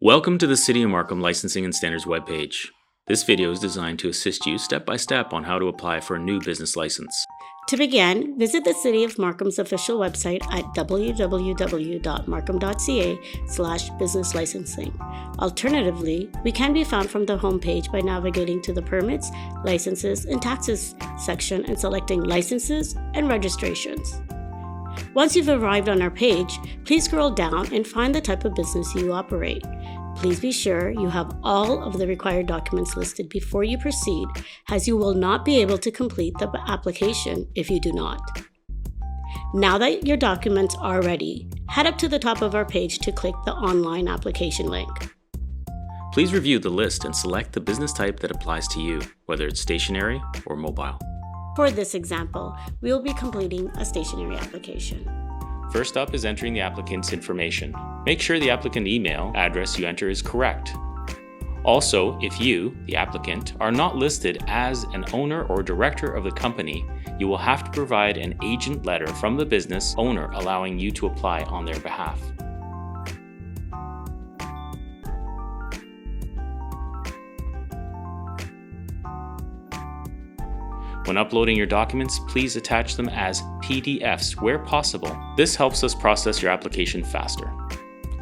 Welcome to the City of Markham Licensing and Standards webpage. This video is designed to assist you step by step on how to apply for a new business license. To begin, visit the City of Markham's official website at www.markham.ca/business licensing. Alternatively, we can be found from the homepage by navigating to the Permits, Licenses, and Taxes section and selecting Licenses and Registrations. Once you've arrived on our page, please scroll down and find the type of business you operate. Please be sure you have all of the required documents listed before you proceed, as you will not be able to complete the application if you do not. Now that your documents are ready, head up to the top of our page to click the online application link. Please review the list and select the business type that applies to you, whether it's stationary or mobile. For this example, we will be completing a stationary application. First up is entering the applicant's information. Make sure the applicant email address you enter is correct. Also, if you, the applicant, are not listed as an owner or director of the company, you will have to provide an agent letter from the business owner allowing you to apply on their behalf. When uploading your documents, please attach them as PDFs where possible. This helps us process your application faster.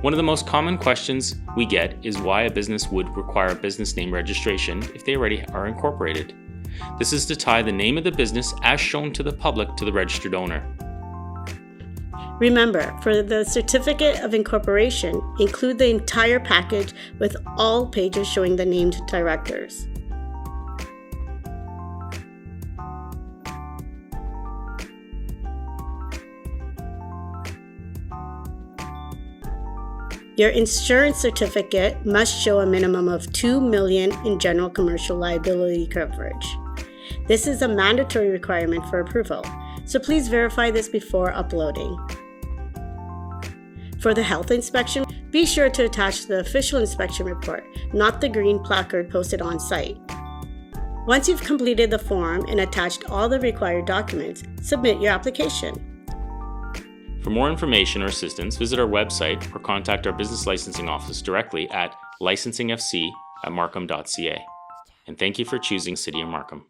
One of the most common questions we get is why a business would require a business name registration if they already are incorporated. This is to tie the name of the business as shown to the public to the registered owner. Remember, for the certificate of incorporation, include the entire package with all pages showing the named directors. Your insurance certificate must show a minimum of $2 million in general commercial liability coverage. This is a mandatory requirement for approval, so please verify this before uploading. For the health inspection, be sure to attach the official inspection report, not the green placard posted on site. Once you've completed the form and attached all the required documents, submit your application. For more information or assistance, visit our website or contact our business licensing office directly at licensingfc@markham.ca. And thank you for choosing City of Markham.